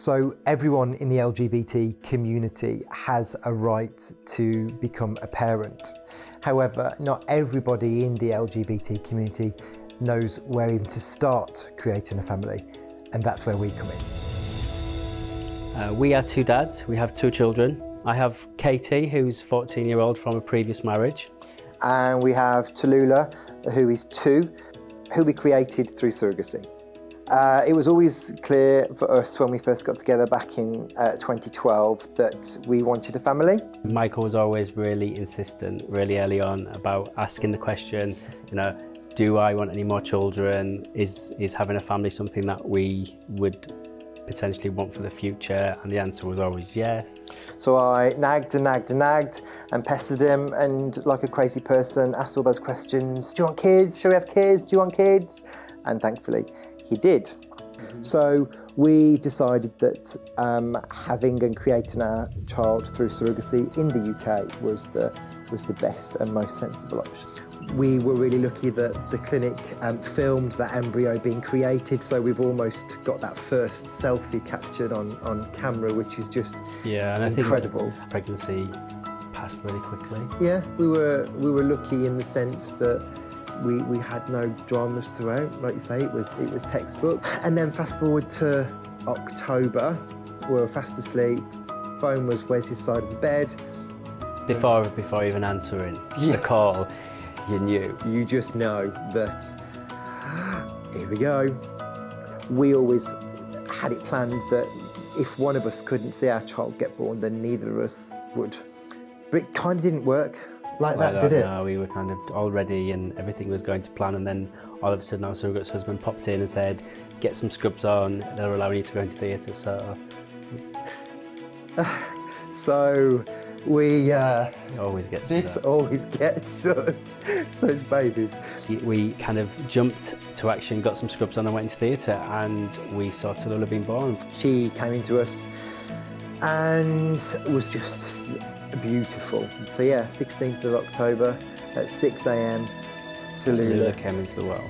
So everyone in the LGBT community has a right to become a parent. However, not everybody in the LGBT community knows where even to start creating a family, and that's where we come in. We are two dads, we have two children. I have Katie, who's 14-year-old from a previous marriage. And we have Tallulah, who is 2, who we created through surrogacy. It was always clear for us when we first got together back in 2012 that we wanted a family. Michael was always really insistent, really early on, about asking the question, do I want any more children? Is having a family something that we would potentially want for the future? And the answer was always yes. So I nagged and pestered him, and like a crazy person asked all those questions. Do you want kids? Shall we have kids? Do you want kids? And thankfully he did. Mm-hmm. So we decided that having and creating our child through surrogacy in the UK was the best and most sensible option. We were really lucky that the clinic filmed that embryo being created, so we've almost got that first selfie captured on camera, which is just incredible. I think pregnancy passed really quickly. Yeah, we were lucky in the sense that we had no dramas throughout. Like you say, it was textbook. And then fast forward to October, we were fast asleep. Phone was, where's his side of the bed? Before even answering the call, you knew. You just know that, here we go. We always had it planned that if one of us couldn't see our child get born, then neither of us would. But it kind of didn't work like that, did it? No, we were kind of all ready and everything was going to plan, and then all of a sudden our surrogate's husband popped in and said, get some scrubs on, they're allowing you to go into theatre, so... So we... always gets us such babies. We kind of jumped to action, got some scrubs on and went into theatre, and we saw Tallulah being born. She came into us and was just beautiful. So yeah, 16th of October at 6 a.m. Tallulah came into the world.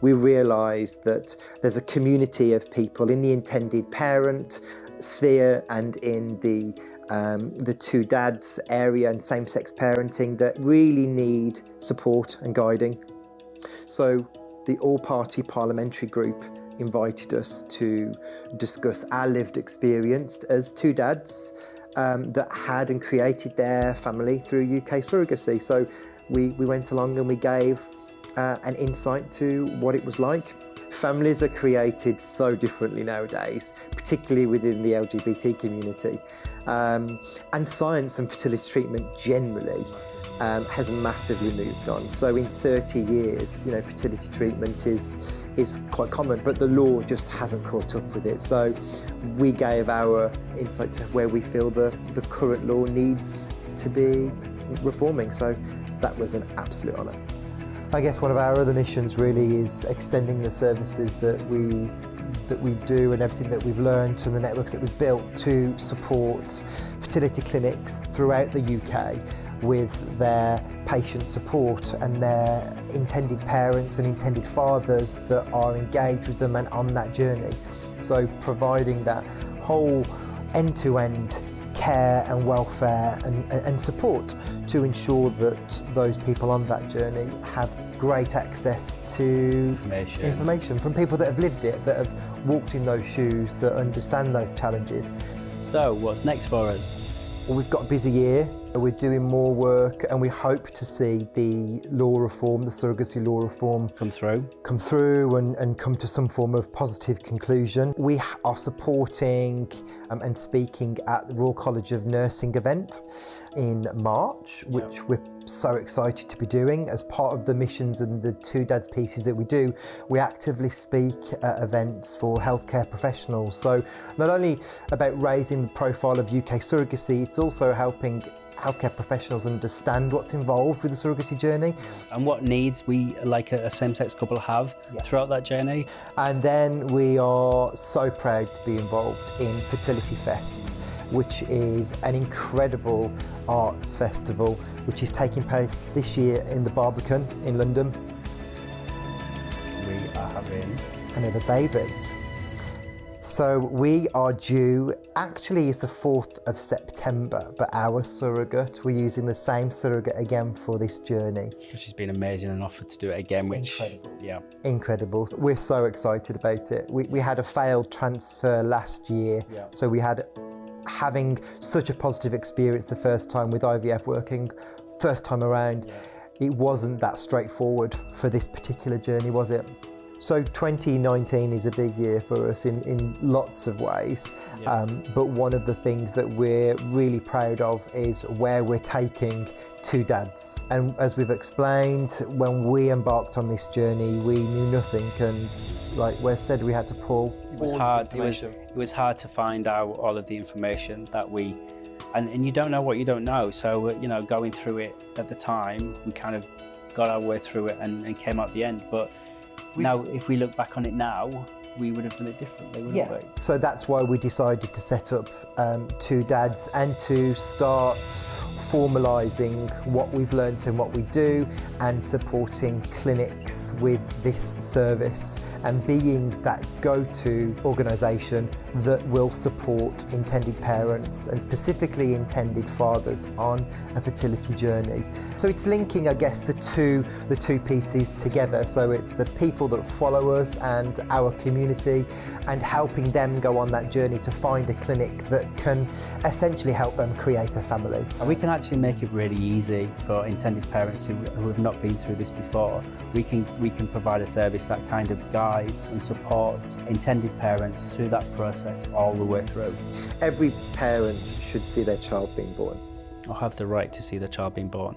We realised that there's a community of people in the intended parent sphere and in the two dads area and same-sex parenting that really need support and guiding. So the all-party parliamentary group invited us to discuss our lived experience as two dads that had and created their family through UK surrogacy. So we went along and we gave an insight to what it was like. Families are created so differently nowadays, particularly within the LGBT community. And science and fertility treatment generally has massively moved on. So in 30 years, fertility treatment is quite common, but the law just hasn't caught up with it. So we gave our insight to where we feel the current law needs to be reforming. So that was an absolute honour. I guess one of our other missions really is extending the services that we do and everything that we've learned and the networks that we've built to support fertility clinics throughout the UK with their patient support and their intended parents and intended fathers that are engaged with them and on that journey. So providing that whole end-to-end care and welfare and support to ensure that those people on that journey have great access to information from people that have lived it, that have walked in those shoes, that understand those challenges. So what's next for us? Well, we've got a busy year. We're doing more work and we hope to see the law reform, the surrogacy law reform come through and come to some form of positive conclusion. We are supporting and speaking at the Royal College of Nursing event in March, which we're so excited to be doing. As part of the missions and the two dads pieces that we do, we actively speak at events for healthcare professionals. So not only about raising the profile of UK surrogacy, it's also helping healthcare professionals understand what's involved with the surrogacy journey. And what needs we, like a same-sex couple, have throughout that journey. And then we are so proud to be involved in Fertility Fest, which is an incredible arts festival which is taking place this year in the Barbican in London. We are having another baby. So we are due, actually it's the 4th of September, but our surrogate, we're using the same surrogate again for this journey. She's been amazing and offered to do it again, which, Incredible. yeah. Incredible. We're so excited about it. We had a failed transfer last year, Yeah. so we had, having such a positive experience the first time with IVF working, first time around, it wasn't that straightforward for this particular journey, was it? So 2019 is a big year for us in lots of ways, but one of the things that we're really proud of is where we're taking two dads. And as we've explained, when we embarked on this journey, we knew nothing, and like Wes said, we had to pull. It was hard. It was hard to find out all of the information that we, and you don't know what you don't know. So you know, going through it at the time, we kind of got our way through it and came out the end. But now, if we look back on it now, we would have done it differently, wouldn't we? So that's why we decided to set up two dads and to start formalising what we've learnt and what we do, and supporting clinics with this service and being that go-to organisation that will support intended parents and specifically intended fathers on a fertility journey. So it's linking, I guess, the two pieces together. So it's the people that follow us and our community, and helping them go on that journey to find a clinic that can essentially help them create a family. And we can actually make it really easy for intended parents who have not been through this before. We can provide a service that kind of guides and supports intended parents through that process all the way through. Every parent should see their child being born. Or have the right to see their child being born.